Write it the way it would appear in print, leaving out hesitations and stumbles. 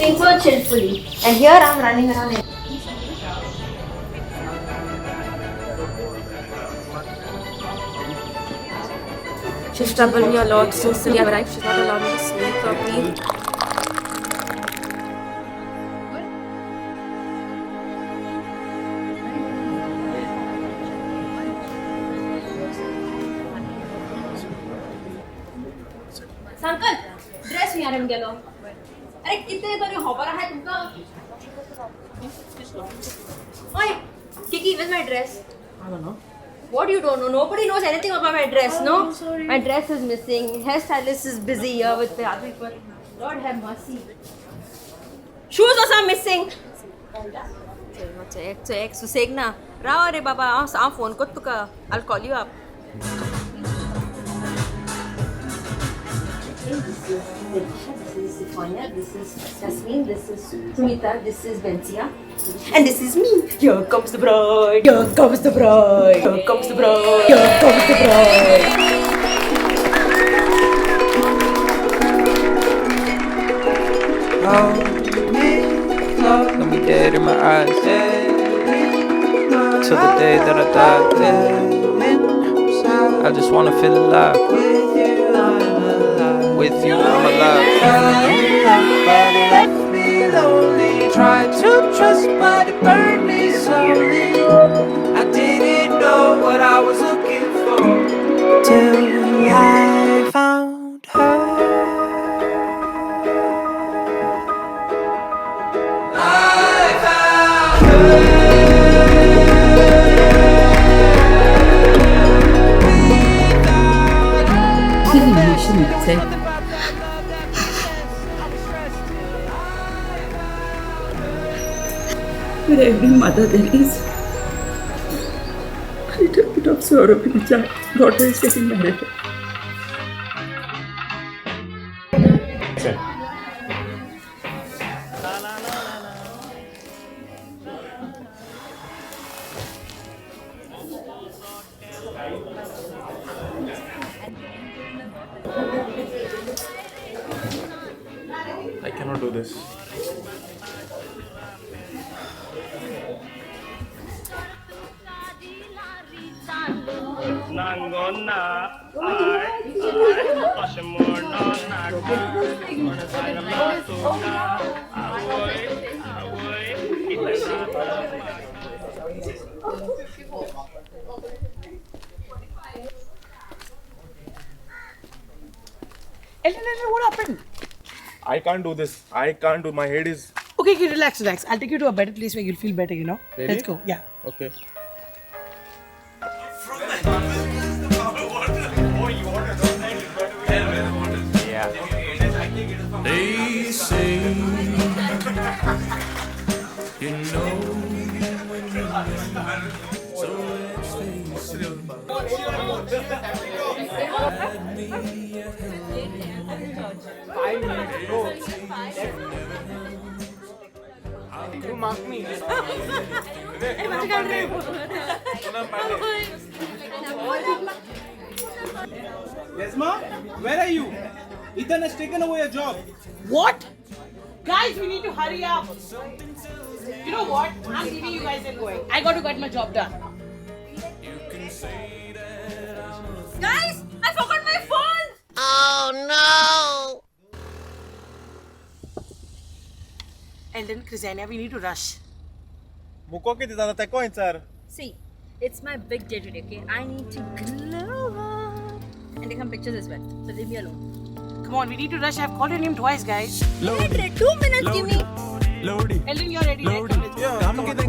eating so chillfully. And here I'm running around. She's troubled me a lot since the day I arrived. She's not allowed me to sleep properly. Uncle, dress me aren't गेलो. अरे कितने तो hopper है तुमका? Oi, Kiki, where's my dress? I don't know. What you don't know? Nobody knows anything about my dress, no? I'm sorry. My dress is missing. Hairstylist is busy here with the other people. Lord have mercy. Shoes also missing. Check. So segna. Rao re baba. I'll phone ko tuka. I'll call you up. This is Sifania, this is Jasmine, this is Sunita, this is Bencia, and this is me. Here comes the bride, here comes the bride, here comes the bride, here comes the bride. Got me dead in my eyes till the day that I die. I just wanna feel alive. With you, I'm alive. But it left me lonely. Tried to trust, but it burned me slowly. I didn't know what I was looking for till I found her. With every mother there is a little bit of sorrow when a daughter is getting married. I cannot do this. What happened? I can't do this. I can't do. My head is. Okay, relax. I'll take you to a better place where you'll feel better, you know? Really? Let's go. Yeah. Okay. Yeah. They say, you know, so let's face it. You mark me. Yes, ma? Where are you? Ethan has taken away your job. What? Guys, we need to hurry up. You know what? I'm leaving you guys and going. I got to get my job done. Guys, I forgot my phone. Eldon, Chrisania, we need to rush. Muko kiti zada te coin, sir. See, it's my big day today, okay? I need to glow up. And take some pictures as well. So leave me alone. Come on, we need to rush. I've called your name twice, guys. Wait, 2 minutes, give me. Lodi, Eldon, you're ready, right? Lodi, Come, let's go. come get the